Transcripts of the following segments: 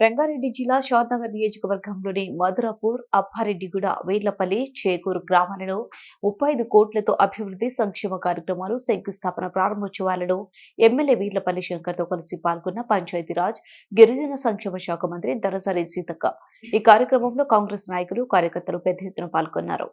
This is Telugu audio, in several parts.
రంగారెడ్డి జిల్లా షాద్నగర్ నియోజకవర్గంలోని మధురాపూర్, అప్పారెడ్డిగూడ, వేర్లపల్లి, చేకూరు గ్రామాలలో 35 కోట్లతో అభివృద్ధి సంక్షేమ కార్యక్రమాలు శంకుస్థాపన ప్రారంభోత్సవాలను ఎమ్మెల్యే వీర్లపల్లి శంకర్తో కలిసి పాల్గొన్న పంచాయతీరాజ్, గిరిజన సంక్షేమ శాఖ మంత్రి దనసరి సీతక్క. ఈ కార్యక్రమంలో కాంగ్రెస్ నాయకులు, కార్యకర్తలు పెద్ద ఎత్తున పాల్గొన్నారు.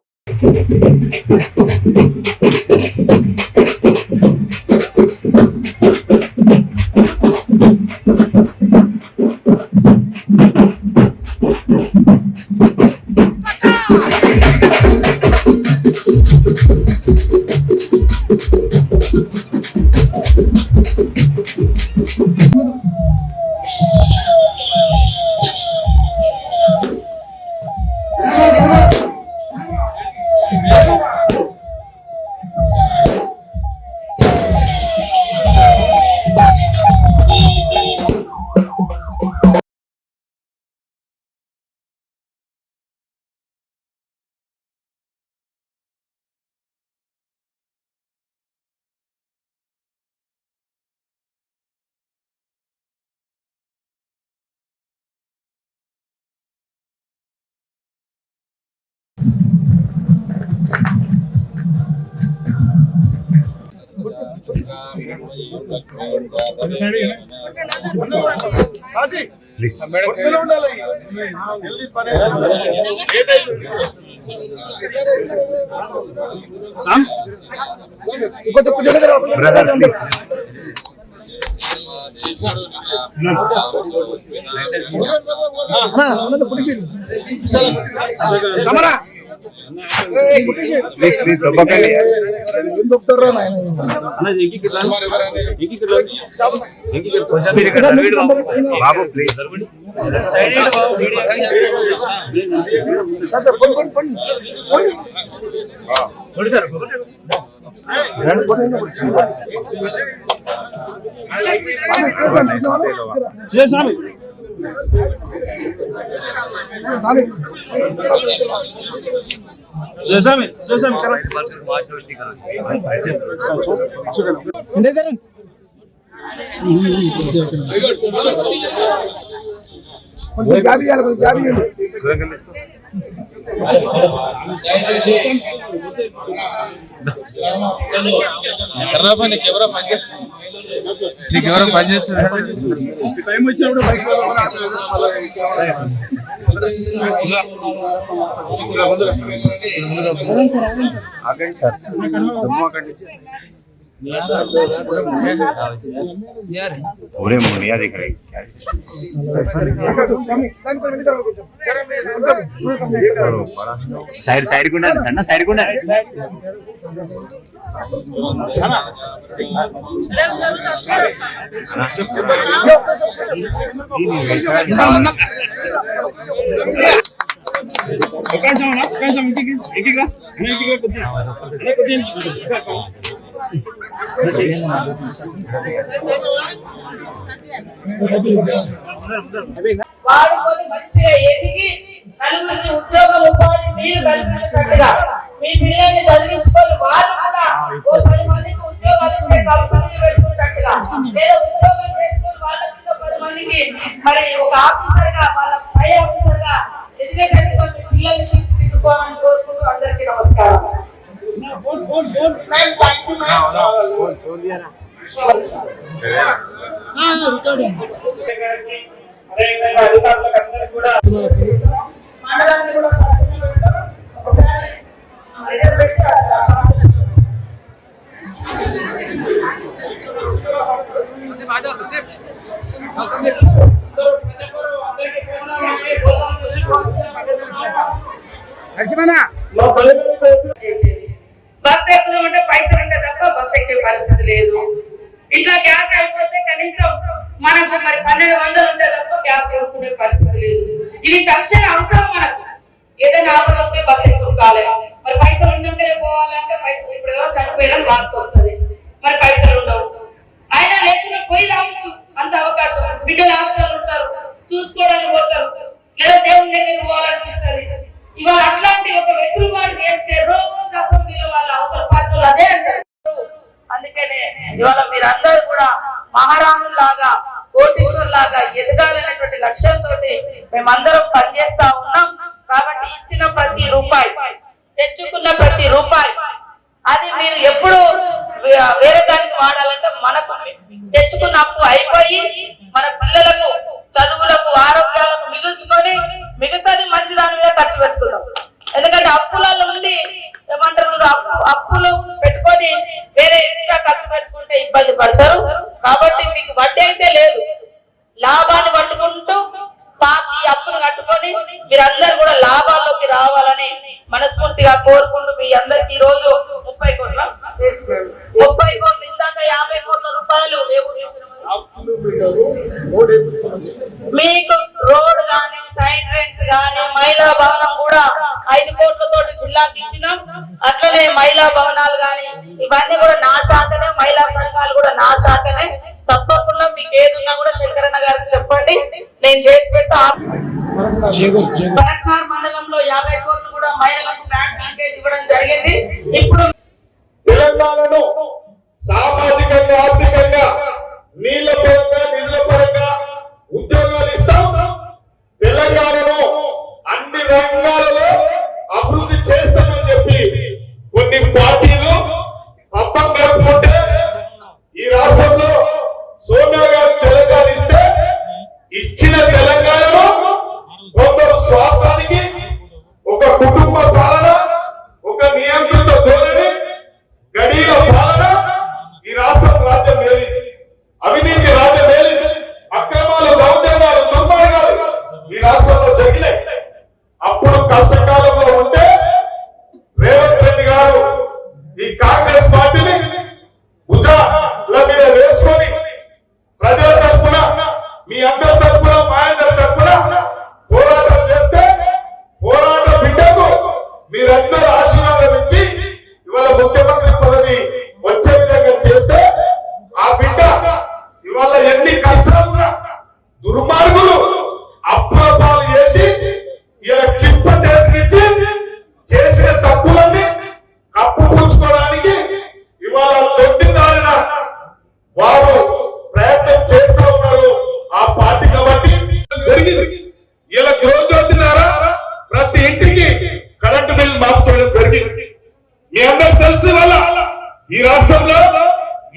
బాబు ప్లీజ్ నీకెవరో పనిచేస్తుంది టైం వచ్చినప్పుడు బైక్ ఆగండి సార్ पूरे मुनिया दिख रही साइड साइड को ना साइड को ना వాడుకొని మంచిగా ఎదిగి నలుగురికి ఉద్యోగం ఉపాధి మీరు కల్పించినట్టుగా మీ పిల్లల్ని చదివించుకొని వాళ్ళు కూడా 10 మందికి ఉద్యోగాలు ఇచ్చే కంపెనీలు పెట్టుకున్నట్టుగా లేదా ఉద్యోగం చేసుకొని వాళ్ళ కింద 10 మందికి మరి ఒక ఆఫీసర్ గా వాళ్ళ పై ఆఫీసర్ గా ఎదిగేటట్టుగా మీ పిల్లల్ని తీర్చిదిద్దుకోవాలని కోరుకుంటూ అందరికీ నమస్కారం. మండలాన్ని కూడా బస్ ఎక్కుదామంటే పైసలు ఉంటే తప్ప బస్ ఎక్కే పరిస్థితి లేదు. ఇంట్లో గ్యాస్ అయిపోతే కనీసం మనకు మరి 1200 ఉంటే తప్ప గ్యాస్ కొనుక్కునే పరిస్థితి లేదు. ఇది తక్షణ అవసరం మనకు. ఏదైనా ఆపదొస్తే బస్ ఎక్కువ కాలేదు. మరి పైసలు ఉంటుంటేనే పోవాలంటే పైసలు ఇప్పుడు ఎవరో చనిపోయినా వార్త వస్తుంది, మరి పైసలు ఉండవు. అయినా లేకుండా పోయి రావచ్చు, అంత అవకాశం. బిడ్డలు హాస్టల్ ఉంటారు, చూసుకోవడానికి పోతారు, లేదా దేవుని దగ్గర పోవాలనిపిస్తుంది. ఇవాళ అట్లాంటి ఒక వెసులుబాటు చేస్తే రోజు అసెంబ్లీలో వాళ్ళ అవతల పార్టీలు అదే అంటారు. అందుకనే ఇవాళ మీరందరూ కూడా మహారాణులాగా, కోటీశ్వరులాగా ఎదగాలనేటువంటి లక్ష్యంతో మేమందరం పనిచేస్తా ఉన్నాం. కాబట్టి ఇచ్చిన ప్రతి రూపాయి, తెచ్చుకున్న ప్రతి రూపాయి అది మీరు ఎప్పుడు వేరే దానికి వాడాలంటే మనకు తెచ్చుకున్న అప్పు అయిపోయి మన పిల్లలకు చదువులకు ఆరోగ్యాలకు మిగుల్చుకొని మిగతాది మంచి దాని మీద ఖర్చు పెట్టుకుందాం. ఎందుకంటే అప్పులలో ఉండి ఏమంటారు, అప్పులు పెట్టుకొని వేరే ఎక్స్ట్రా ఖర్చు పెట్టుకుంటే ఇబ్బంది పడతారు. కాబట్టి మీకు వడ్డీ అయితే లేదు, లాభాన్ని పట్టుకుంటూ పాతి అప్పును కట్టుకొని మీరందరూ కూడా లాభాల్లోకి రావాలని మనస్ఫూర్తిగా కోరుకుంటూ మీ అందరికి ఈ రోజు 30 కోట్ల 30 కోట్లు ఇందాక 50 కోట్ల రూపాయలు మీకు రోడ్ గానీ సైడ్ డ్రైన్స్ గానీ మహిళా భవనం కూడా 5 కోట్లతోటి జిల్లాకి ఇచ్చినాం. అట్లనే మహిళా భవనాలు గానీ ఇవన్నీ కూడా నా శాఖనే, మహిళా సంఘాలు కూడా నా శాఖనే. తప్పకుండా మీకు ఏదున్నా కూడా శంకరన్న గారికి చెప్పండి, నేను చేసి పెడతా. పరకార్ మండలంలో 50 కోట్లు కూడా మహిళలకు బ్యాంక్ లింకేజ్ ఇవ్వడం జరిగింది. ఇప్పుడు తెలంగాణను సామాజికంగా, ఆర్థికంగా, నీళ్ల పరంగా, నిధుల పరంగా ఉద్యోగాలు ఇస్తాం. తెలంగాణను అన్ని రంగాలలో అభివృద్ధి చేస్తామని చెప్పి కొన్ని పార్టీలు అబ్బం గడుపుకుంటే ఈ రాష్ట్రంలో సోనియా గాంధీ తెలంగాణ ఇస్తే ఇచ్చిన తెలంగాణలో కొందరు స్వార్థానికి, ఒక కుటుంబ పాలన, ఒక నియంత్రిత ధోరణి, గడిల పాలన ఈ రాష్ట్రం రాజ్యం మేలింది. అవినీతి రాజ్యం మేలింది. అక్రమాలు, దౌర్జన్యాలు, దుర్మార్గాలు ఈ రాష్ట్రంలో జరిగినాయి. అప్పుడు కష్టకాలంలో ఉంటే రేవంత్ రెడ్డి గారు ఈ కాంగ్రెస్ పార్టీని భుజాల మీద వేసుకొని ప్రజల తరఫున, మీ అందరి తరఫున, మా అందరి తరఫున పోరాటం చేస్తే, పోరాట బిడ్డకు మీరందరూ ఆశీర్వాదం ఇచ్చి ఇవాళ ముఖ్యమంత్రి పదవి వచ్చే విధంగా చేస్తే, ఆ బిడ్డ ఇవాళ ఎన్ని కష్టాలున్నా దుర్మార్గులు అప్రపాలు చేసి ఇలా చిప్ప చేతికిచ్చి చేసిన తప్పులన్నీ కప్పు పూడ్చుకోవడానికి ఇవాళ దొడ్డిదారిన వారు ప్రయత్నం చేస్తూ ఉన్నారు ఆ పార్టీ. కాబట్టి జరిగింది. ఇలా గృహజ్యోతి ద్వారా ప్రతి ఇంటికి కరెంటు బిల్ మాఫ్ చేయడం జరిగింది. మీ అందరికి తెలిసి వల్ల ఈ రాష్ట్రంలో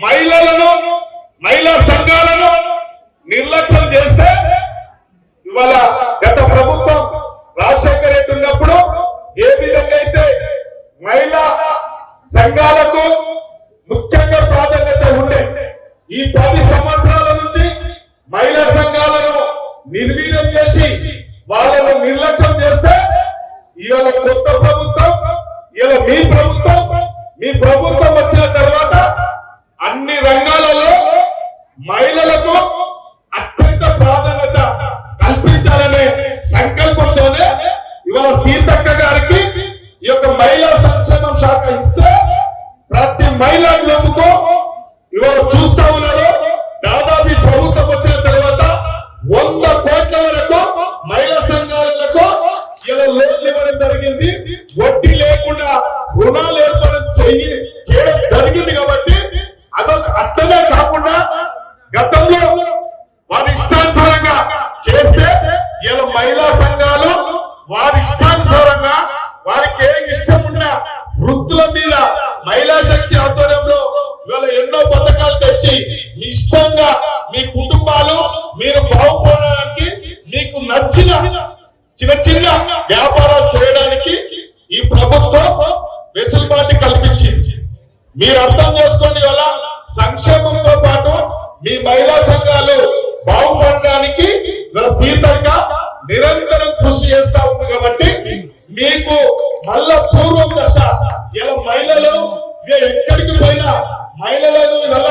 మహిళలను, మహిళా సంఘాలను నిర్లక్ష్యం చేస్తే ఇవాళ గత ప్రభుత్వం రాజశేఖర రెడ్డి ఉన్నప్పుడు ఏ విధంగా అయితే మహిళా సంఘాలకు ముఖ్యంగా ప్రాధాన్యత ఉండే, ఈ 10 సంవత్సరాల నుంచి మహిళా సంఘాలను నిర్వీర్యం చేసి వాళ్ళను నిర్లక్ష్యం చేస్తే ఇవాళ కొత్త ప్రభుత్వం, ఇలా మీ ప్రభుత్వం వచ్చిన తర్వాత అన్ని రంగాలలో మహిళలకు అత్యంత ప్రాధాన్యత కల్పించాలనే సంకల్పంతోనే ఇవాళ సీతక్క గారికి ఈ యొక్క మహిళా సంక్షేమ శాఖ ఇస్తే ప్రతి మహిళా గ్రూపుకు ఇవాళ చూస్తా ఉన్నారు. దాదాపు ప్రభుత్వం వచ్చిన తర్వాత 100 కోట్ల వరకు మహిళా సంఘాలకు ఇలా లోన్లు ఇవ్వడం జరిగింది. వడ్డీ లేకుండా రుణాలు ఏర్పడం చేయడం జరిగింది. కాబట్టి అదొక అట్లనే కాకుండా గతంలో వారి ఇష్టానుసారంగా చేస్తే ఇలా మహిళా సంఘాలు వారి ఇష్టానుసారంగా వారికి ఏ ఇష్టం ఉన్న వృత్తుల మీద మహిళా శక్తి ఆధ్వర్యంలో ఇవాళ ఎన్నో పథకాలు తెచ్చి మీ ఇష్టంగా మీ కుటుంబాలు మీరు బాగుపడడానికి, మీకు నచ్చిన చిన్న చిన్న వ్యాపారాలు చేయడానికి ఈ ప్రభుత్వం వెసులుబాటు కల్పించింది. మీరు అర్థం చేసుకోండి. వల్ల సంక్షేమంతో పాటు మీ మహిళా సంఘాలు బాగుపడడానికి సీతక్క నిరంతరం కృషి చేస్తా ఉంది. కాబట్టి మీకు మళ్ళా పూర్వం దశ ఇలా మహిళలు ఎక్కడికి పోయినా మహిళలను వల్ల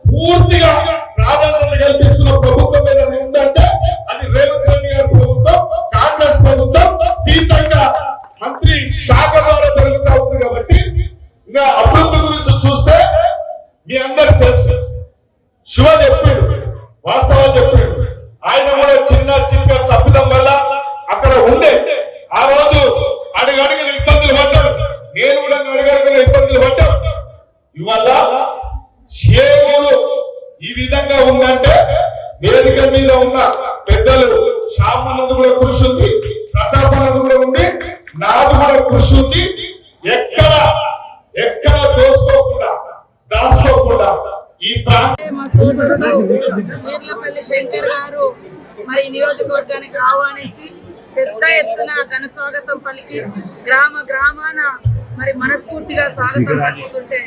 పూర్తిగా ప్రాధాన్యత కల్పిస్తున్న ప్రభుత్వం ఏదైనా ఉందంటే అది రేవంత్ రెడ్డి గారి ప్రభుత్వం, కాంగ్రెస్ ప్రభుత్వం. సీతక్క మంత్రి శాఖ ద్వారా జరుగుతా ఉంది. కాబట్టి ఇంకా అభివృద్ధి గురించి చూస్తే మీ అందరికి తెలుసు. శివ చెప్పాడు, వాస్తవాలు చెప్పాడు. ఆయన కూడా చిన్న తప్పిదం వల్ల అక్కడ ఉండే ఆ రోజు అడుగడుగున ఇబ్బందులు పడ్డాడు. నేను కూడా అడుగడుగున ఇబ్బందులు పడ్డాడు. ఇవాళ ఈ విధంగా ఉందంటే వేదిక మీద ఉన్న పెద్దలు నాది కూడా కృషి ఉంది. ఎక్కడ దోసుకోకుండా దాచుకోకుండా ఈ ప్రాంతం మా సోదరుడు వీర్లపల్లి శంకర్ గారు మరి నియోజకవర్గానికి ఆహ్వానించి పెద్ద ఎత్తున ఘన స్వాగతం పలికి గ్రామాన మరి మనస్ఫూర్తిగా స్వాగతం పలుకుతుంటే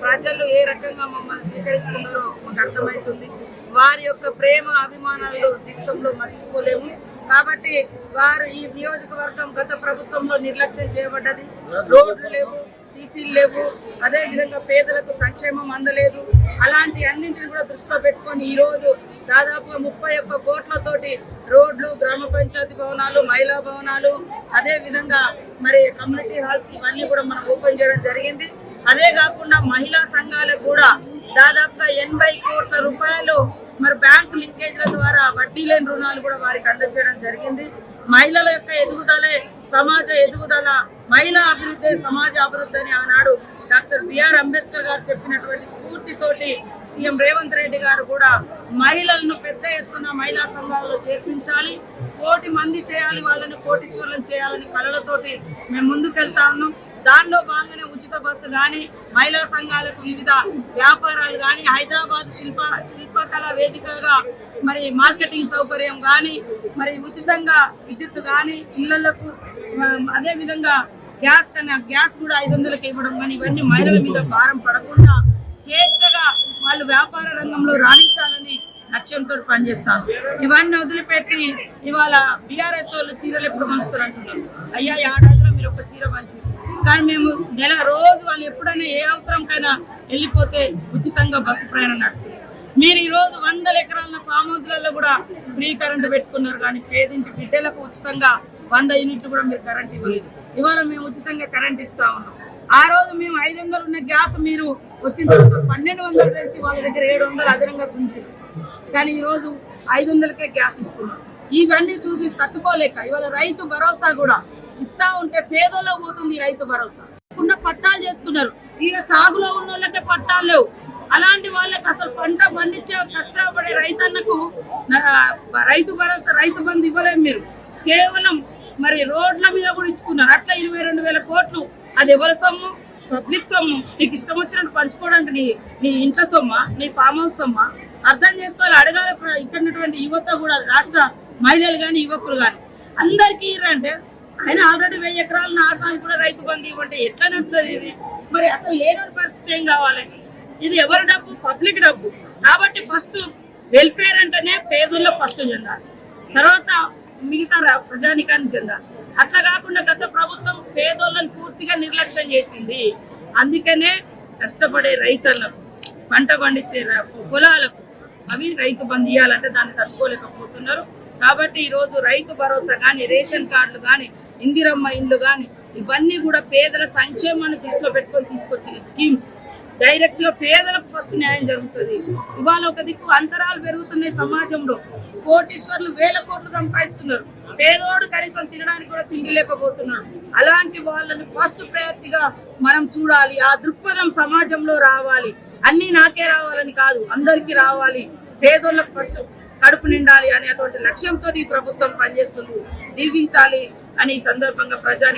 ప్రజలు ఏ రకంగా మమ్మల్ని స్వీకరిస్తున్నారో మాకు అర్థమవుతుంది. వారి యొక్క ప్రేమ అభిమానాలు జీవితంలో మర్చిపోలేము. కాబట్టి వారు ఈ నియోజకవర్గం గత ప్రభుత్వంలో నిర్లక్ష్యం చేయబడ్డది. రోడ్లు లేవు, సీసీలు లేవు, అదే విధంగా పేదలకు సంక్షేమం అందలేదు. అలాంటి అన్నింటిని కూడా దృష్టిలో పెట్టుకొని ఈరోజు దాదాపుగా 31 కోట్లతోటి రోడ్లు, గ్రామ పంచాయతీ భవనాలు, మహిళా భవనాలు, అదే విధంగా మరి కమ్యూనిటీ హాల్స్ ఇవన్నీ కూడా మనం ఓపెన్ చేయడం జరిగింది. అదే కాకుండా మహిళా సంఘాలకు కూడా దాదాపుగా 80 కోట్ల రూపాయలు మరి బ్యాంకు లింకేజ్ల ద్వారా వడ్డీ లేని రుణాలు కూడా వారికి అందజేయడం జరిగింది. మహిళల యొక్క ఎదుగుదలే సమాజ ఎదుగుదల, మహిళా అభివృద్ధి సమాజ అభివృద్ధి అని ఆనాడు డాక్టర్ బిఆర్ అంబేద్కర్ గారు చెప్పినటువంటి స్ఫూర్తితోటి సీఎం రేవంత్ రెడ్డి గారు కూడా మహిళలను పెద్ద ఎత్తున మహిళా సంఘాలలో చేర్పించాలి, 1 కోటి మంది చేయాలి, వాళ్ళని కోటీశ్వరులను చేయాలని కళలతోటి మేము ముందుకెళ్తా ఉన్నాం. దానిలో భాగంగానే ఉచిత బస్సు కానీ, మహిళా సంఘాలకు వివిధ వ్యాపారాలు కానీ, హైదరాబాద్ శిల్పకళా వేదికగా మరి మార్కెటింగ్ సౌకర్యం కానీ, మరి ఉచితంగా విద్యుత్ కానీ ఇళ్లకు, అదే విధంగా గ్యాస్ కూడా 500కి ఇవ్వడం కానీ, ఇవన్నీ మహిళల మీద భారం పడకుండా స్వేచ్ఛగా వాళ్ళు వ్యాపార రంగంలో రాణించాలని లక్ష్యంతో పనిచేస్తాను. ఇవన్నీ వదిలిపెట్టి ఇవాళ బీఆర్ఎస్ వాళ్ళు చీరలు ఎప్పుడు పంచుతారు అంటున్నారు. అయ్యా, ఏడాదిలో మీరు ఒక చీర పంచి, కానీ మేము రోజు వాళ్ళు ఎప్పుడైనా ఏ అవసరంకైనా వెళ్ళిపోతే ఉచితంగా బస్సు ప్రయాణం నడుస్తుంది. మీరు ఈరోజు 100 ఎకరాల ఫామ్ హౌస్లలో కూడా ఫ్రీ కరెంటు పెట్టుకున్నారు, కానీ పేదింటి బిడ్డలకు ఉచితంగా 100 యూనిట్లు కూడా మీరు కరెంట్ ఇవ్వలేదు. ఇవాళ మేము ఉచితంగా కరెంట్ ఇస్తా ఉన్నాం. ఆ రోజు మేము 500 ఉన్న గ్యాస్ మీరు వచ్చిన తర్వాత 1200 నుంచి వాళ్ళ దగ్గర 700 అదనంగా గుంజారు, కానీ ఈరోజు 500కే గ్యాస్ ఇస్తున్నాం. ఇవన్నీ చూసి తట్టుకోలేక ఇవాళ రైతు భరోసా కూడా ఇస్తా ఉంటే పేదోళ్ళ పోతుంది. రైతు భరోసా పట్టాలు చేసుకున్నారు, ఈడ సాగులో ఉన్న వాళ్ళకే పట్టాలు లేవు. అలాంటి వాళ్ళకి అసలు పంట పండించే కష్టపడే రైతన్నకు రైతు భరోసా, రైతు బంధు ఇవ్వలేము. మీరు కేవలం మరి రోడ్ల మీద కూడా ఇచ్చుకున్నారు. అట్లా 22,000 కోట్లు అది ఎవరి సొమ్ము? పబ్లిక్ సొమ్ము. నీకు ఇష్టం వచ్చినట్టు పంచుకోవడానికి నీ ఇంట్లో సొమ్మా, నీ ఫామ్ హౌస్ సొమ్మా? అర్థం చేసుకోవాలి, అడగాలి. ఇక్కడ ఉన్నటువంటి యువత కూడా, రాష్ట్ర మహిళలు కానీ యువకులు కానీ అందరికీ అంటే ఆయన ఆల్రెడీ 1000 ఎకరాలు ఆసానికి కూడా రైతు బంధు ఇవ్వంటే ఎట్లా నడుతుంది ఇది? మరి అసలు లేని పరిస్థితి ఏం కావాలి? ఇది ఎవరి డబ్బు? పబ్లిక్ డబ్బు. కాబట్టి ఫస్ట్ వెల్ఫేర్ అంటేనే పేదల్లో ఫస్ట్ చెందాలి, తర్వాత మిగతా ప్రజానికాన్ని చెందాలి. అట్లా కాకుండా గత ప్రభుత్వం పేదోళ్ళని పూర్తిగా నిర్లక్ష్యం చేసింది. అందుకనే కష్టపడే రైతులకు, పంట పండించే పొలాలకు అవి రైతు బంధు ఇవ్వాలంటే దాన్ని తట్టుకోలేకపోతున్నారు. కాబట్టి ఈరోజు రైతు భరోసా కానీ, రేషన్ కార్డులు కానీ, ఇందిరమ్మ ఇండ్లు కానీ ఇవన్నీ కూడా పేదల సంక్షేమాన్ని దృష్టిలో పెట్టుకొని తీసుకొచ్చిన స్కీమ్స్. డైరెక్ట్ గా పేదలకు ఫస్ట్ న్యాయం జరుగుతుంది. ఇవాళ ఒక దిక్కు అంతరాలు పెరుగుతున్నాయి సమాజంలో. కోటీశ్వర్లు 1000 కోట్లు సంపాదిస్తున్నారు, పేదోడు కనీసం తినడానికి కూడా తిండి లేకపోతున్నాడు. అలాంటి వాళ్ళని ఫస్ట్ ప్రయారిటీగా మనం చూడాలి. ఆ దృక్పథం సమాజంలో రావాలి. అన్ని నాకే రావాలని కాదు, అందరికీ రావాలి. పేదోళ్ళకు ఫస్ట్ కడుపు నిండాలి అనేటువంటి లక్ష్యంతో ఈ ప్రభుత్వం పనిచేస్తుంది. దీవించాలి అని ఈ సందర్భంగా ప్రజాని